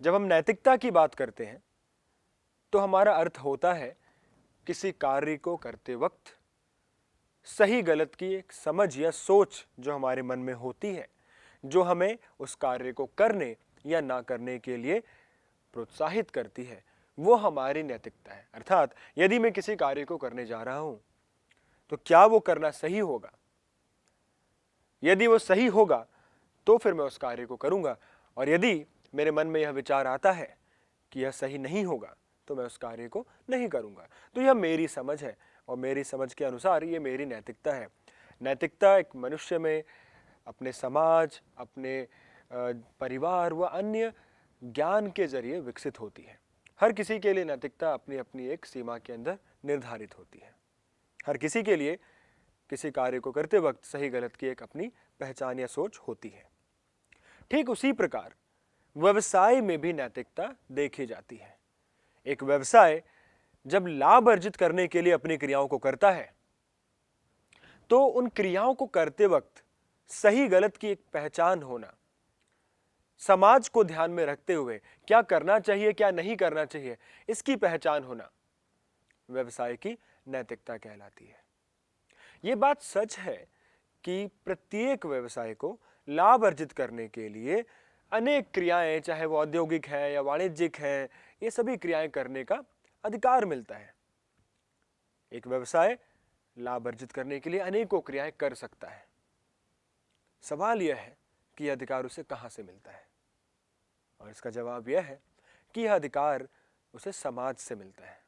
जब हम नैतिकता की बात करते हैं तो हमारा अर्थ होता है किसी कार्य को करते वक्त सही गलत की एक समझ या सोच जो हमारे मन में होती है, जो हमें उस कार्य को करने या ना करने के लिए प्रोत्साहित करती है, वो हमारी नैतिकता है। अर्थात यदि मैं किसी कार्य को करने जा रहा हूं तो क्या वो करना सही होगा? यदि वो सही होगा तो फिर मैं उस कार्य को करूंगा, और यदि मेरे मन में यह विचार आता है कि यह सही नहीं होगा तो मैं उस कार्य को नहीं करूंगा। तो यह मेरी समझ है और मेरी समझ के अनुसार ये मेरी नैतिकता है। नैतिकता एक मनुष्य में अपने समाज, अपने परिवार व अन्य ज्ञान के जरिए विकसित होती है। हर किसी के लिए नैतिकता अपनी अपनी एक सीमा के अंदर निर्धारित होती है। हर किसी के लिए किसी कार्य को करते वक्त सही गलत की एक अपनी पहचान या सोच होती है। ठीक उसी प्रकार व्यवसाय में भी नैतिकता देखी जाती है। एक व्यवसाय जब लाभ अर्जित करने के लिए अपनी क्रियाओं को करता है तो उन क्रियाओं को करते वक्त सही गलत की एक पहचान होना, समाज को ध्यान में रखते हुए क्या करना चाहिए क्या नहीं करना चाहिए इसकी पहचान होना व्यवसाय की नैतिकता कहलाती है। यह बात सच है कि प्रत्येक व्यवसाय को लाभ अर्जित करने के लिए अनेक क्रियाएं, चाहे वो औद्योगिक है या वाणिज्यिक है, ये सभी क्रियाएं करने का अधिकार मिलता है। एक व्यवसाय लाभ अर्जित करने के लिए अनेकों क्रियाएं कर सकता है। सवाल यह है कि यह अधिकार उसे कहां से मिलता है, और इसका जवाब यह है कि यह अधिकार उसे समाज से मिलता है।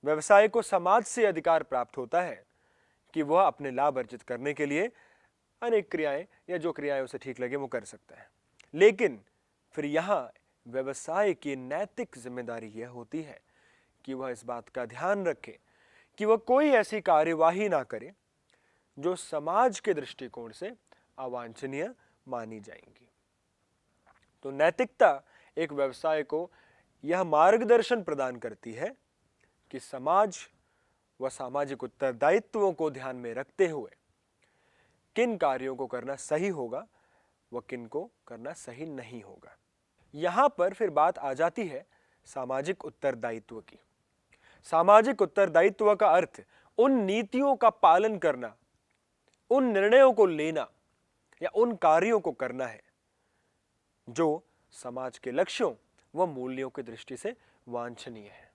व्यवसाय को समाज से अधिकार प्राप्त होता है कि वह अपने लाभ अर्जित करने के लिए अनेक क्रियाएं या जो क्रियाएं उसे ठीक लगे वो कर सकता है। लेकिन फिर यहां व्यवसाय की नैतिक जिम्मेदारी यह होती है कि वह इस बात का ध्यान रखे कि वह कोई ऐसी कार्यवाही ना करे जो समाज के दृष्टिकोण से अवांछनीय मानी जाएंगी। तो नैतिकता एक व्यवसाय को यह मार्गदर्शन प्रदान करती है कि समाज व सामाजिक उत्तरदायित्वों को ध्यान में रखते हुए किन कार्यों को करना सही होगा व किन को करना सही नहीं होगा। यहां पर फिर बात आ जाती है सामाजिक उत्तरदायित्व की। सामाजिक उत्तरदायित्व का अर्थ उन नीतियों का पालन करना, उन निर्णयों को लेना या उन कार्यों को करना है जो समाज के लक्ष्यों व मूल्यों की दृष्टि से वांछनीय है।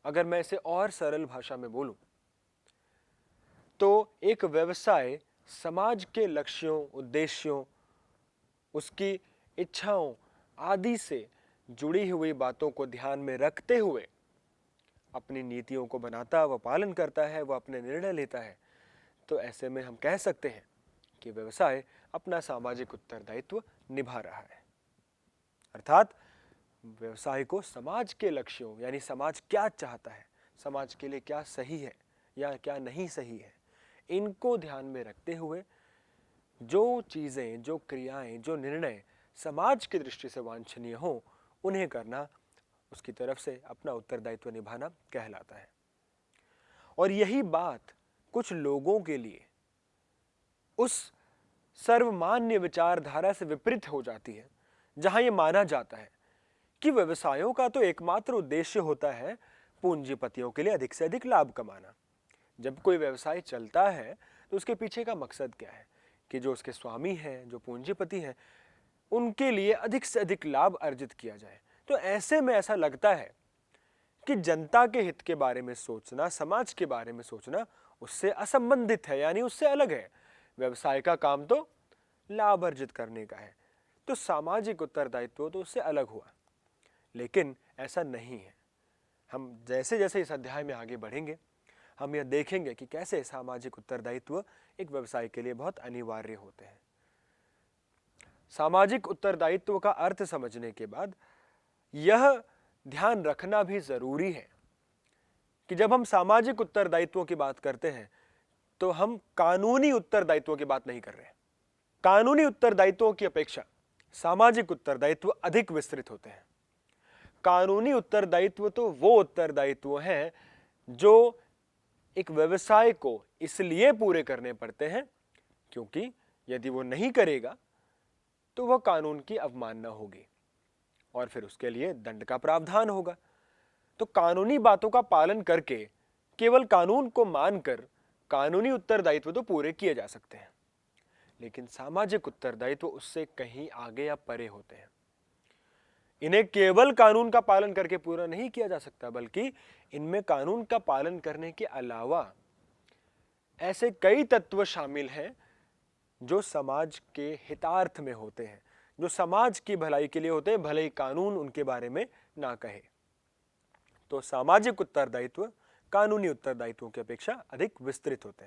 अगर मैं इसे और सरल भाषा में बोलूं तो एक व्यवसाय समाज के लक्ष्यों, उद्देश्यों, उसकी इच्छाओं आदि से जुड़ी हुई बातों को ध्यान में रखते हुए अपनी नीतियों को बनाता व पालन करता है, वह अपने निर्णय लेता है। तो ऐसे में हम कह सकते हैं कि व्यवसाय अपना सामाजिक उत्तरदायित्व निभा रहा है। अर्थात व्यवसाय को समाज के लक्ष्यों, यानी समाज क्या चाहता है, समाज के लिए क्या सही है या क्या नहीं सही है, इनको ध्यान में रखते हुए जो चीजें, जो क्रियाएं, जो निर्णय समाज की दृष्टि से वांछनीय हो उन्हें करना, उसकी तरफ से अपना उत्तरदायित्व निभाना कहलाता है। और यही बात कुछ लोगों के लिए उस सर्वमान्य विचारधारा से विपरीत हो जाती है जहां यह माना जाता है कि व्यवसायों का तो एकमात्र उद्देश्य होता है पूंजीपतियों के लिए अधिक से अधिक लाभ कमाना। जब कोई व्यवसाय चलता है तो उसके पीछे का मकसद क्या है कि जो उसके स्वामी हैं, जो पूंजीपति हैं, उनके लिए अधिक से अधिक लाभ अर्जित किया जाए। तो ऐसे में ऐसा लगता है कि जनता के हित के बारे में सोचना, समाज के बारे में सोचना उससे असंबंधित है, यानी उससे अलग है। व्यवसाय का काम तो लाभ अर्जित करने का है, तो सामाजिक उत्तरदायित्व तो उससे अलग हुआ। लेकिन ऐसा नहीं है। हम जैसे जैसे इस अध्याय में आगे बढ़ेंगे हम यह देखेंगे कि कैसे सामाजिक उत्तरदायित्व एक व्यवसाय के लिए बहुत अनिवार्य होते हैं। सामाजिक उत्तरदायित्व का अर्थ समझने के बाद यह ध्यान रखना भी जरूरी है कि जब हम सामाजिक उत्तरदायित्वों की बात करते हैं तो हम कानूनी उत्तरदायित्वों की बात नहीं कर रहे हैं। कानूनी उत्तरदायित्वों की अपेक्षा सामाजिक उत्तरदायित्व अधिक विस्तृत होते हैं। कानूनी उत्तरदायित्व तो वो उत्तरदायित्व हैं जो एक व्यवसाय को इसलिए पूरे करने पड़ते हैं क्योंकि यदि वो नहीं करेगा तो वह कानून की अवमानना होगी। और फिर उसके लिए दंड का प्रावधान होगा। तो कानूनी बातों का पालन करके केवल कानून को मानकर कानूनी उत्तरदायित्व तो पूरे किए जा सकते हैं, लेकिन सामाजिक उत्तरदायित्व उससे कहीं आगे या परे होते हैं। इन्हें केवल कानून का पालन करके पूरा नहीं किया जा सकता, बल्कि इनमें कानून का पालन करने के अलावा ऐसे कई तत्व शामिल हैं जो समाज के हितार्थ में होते हैं, जो समाज की भलाई के लिए होते हैं, भले ही कानून उनके बारे में ना कहे। तो सामाजिक उत्तरदायित्व कानूनी उत्तरदायित्वों की अपेक्षा अधिक विस्तृत होते हैं।